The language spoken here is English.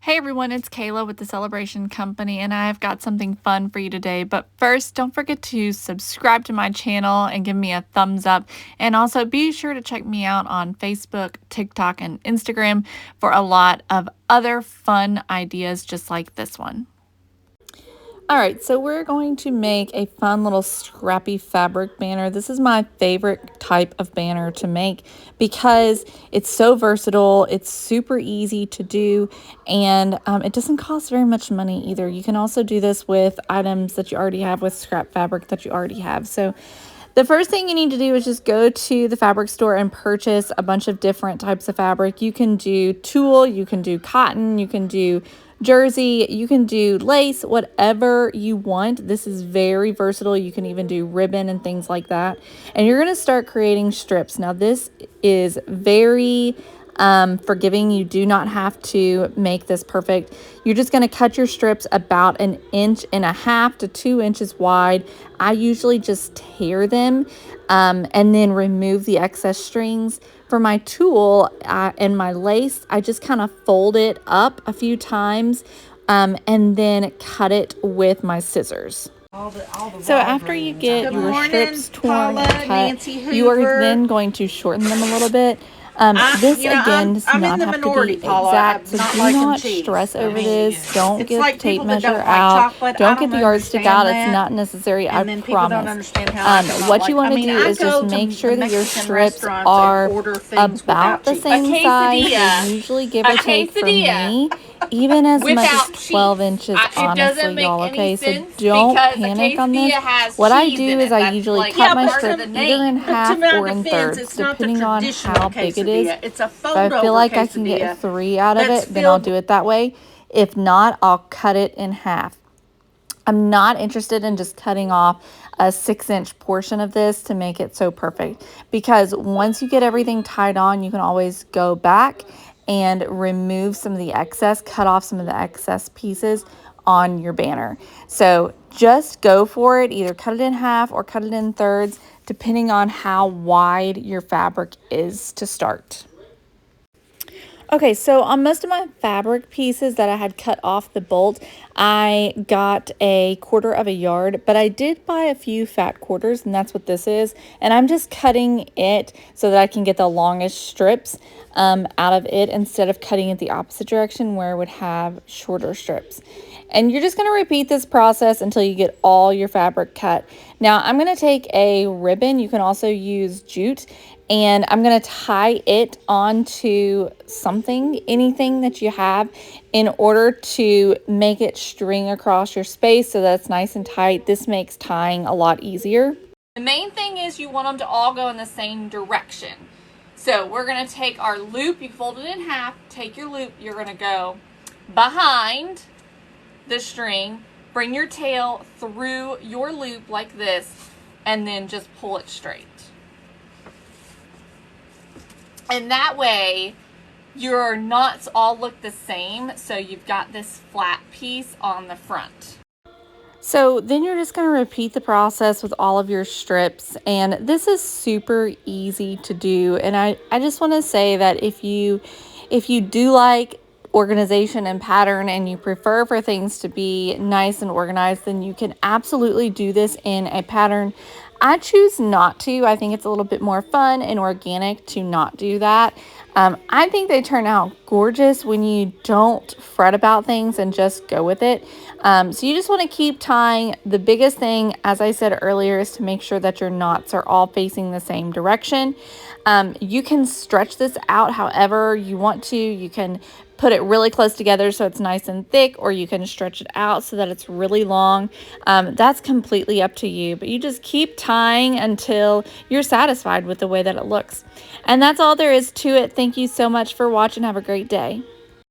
Hey everyone, it's Kayla with the Celebration Company, and I've got something fun for you today. But first, don't forget to subscribe to my channel and give me a thumbs up. And also be sure to check me out on Facebook, TikTok, and Instagram for a lot of other fun ideas just like this one. All right, so we're going to make a fun little scrappy fabric banner. This is my favorite type of banner to make because it's so versatile, it's super easy to do, and it doesn't cost very much money either. You can also do this with items that you already have, with scrap fabric that you already have. So the first thing you need to do is just go to the fabric store and purchase a bunch of different types of fabric. You can do tulle, you can do cotton, you can do jersey, you can do lace, whatever you want. This is very versatile. You can even do ribbon and things like that. And you're going to start creating strips. Now this is very forgiving. You do not have to make this perfect. You're just going to cut your strips about 1.5 to 2 inches wide. I usually just tear them and then remove the excess strings. For my tulle and my lace, I just kind of fold it up a few times and then cut it with my scissors. So after you get your strips torn and cut, you are then going to shorten them a little bit. This again does not have to be exact, so do not stress over this. Don't get the tape measure out. Don't get the yardstick out. It's not necessary, I promise. What you want to do is just make sure that your strips are about the same size. They usually give or take for me, even as much as 12 inches, honestly, y'all, okay? So don't panic on this. What I do is I usually cut my strip either in half or in thirds, depending on how big it is. If I feel like I can get 3 out of it, then I'll do it that way. If not, I'll cut it in half. I'm not interested in just cutting off a 6-inch portion of this to make it so perfect, because once you get everything tied on, you can always go back and remove some of the excess, cut off some of the excess pieces on your banner. So just go for it. Either cut it in half or cut it in thirds, depending on how wide your fabric is to start. Okay, so on most of my fabric pieces that I had cut off the bolt, I got 1/4 yard, but I did buy a few fat quarters, and that's what this is. And I'm just cutting it so that I can get the longest strips out of it, instead of cutting it the opposite direction where it would have shorter strips. And you're just going to repeat this process until you get all your fabric cut. Now I'm going to take a ribbon. You can also use jute. And I'm going to tie it onto something, anything that you have, in order to make it string across your space so that it's nice and tight. This makes tying a lot easier. The main thing is you want them to all go in the same direction. So we're going to take our loop, you fold it in half, take your loop, you're going to go behind the string, bring your tail through your loop like this, and then just pull it straight. And that way your knots all look the same, so you've got this flat piece on the front. So then you're just going to repeat the process with all of your strips, and this is super easy to do. And I just want to say that if you do like organization and pattern and you prefer for things to be nice and organized, then you can absolutely do this in a pattern. I choose not to. I think it's a little bit more fun and organic to not do that. I think they turn out gorgeous when you don't fret about things and just go with it. So you just want to keep tying. The biggest thing, as I said earlier, is to make sure that your knots are all facing the same direction. You can stretch this out however you want to. You can put it really close together so it's nice and thick, or you can stretch it out so that it's really long. That's completely up to you, but you just keep tying until you're satisfied with the way that it looks. And that's all there is to it. Thank you so much for watching. Have a great day.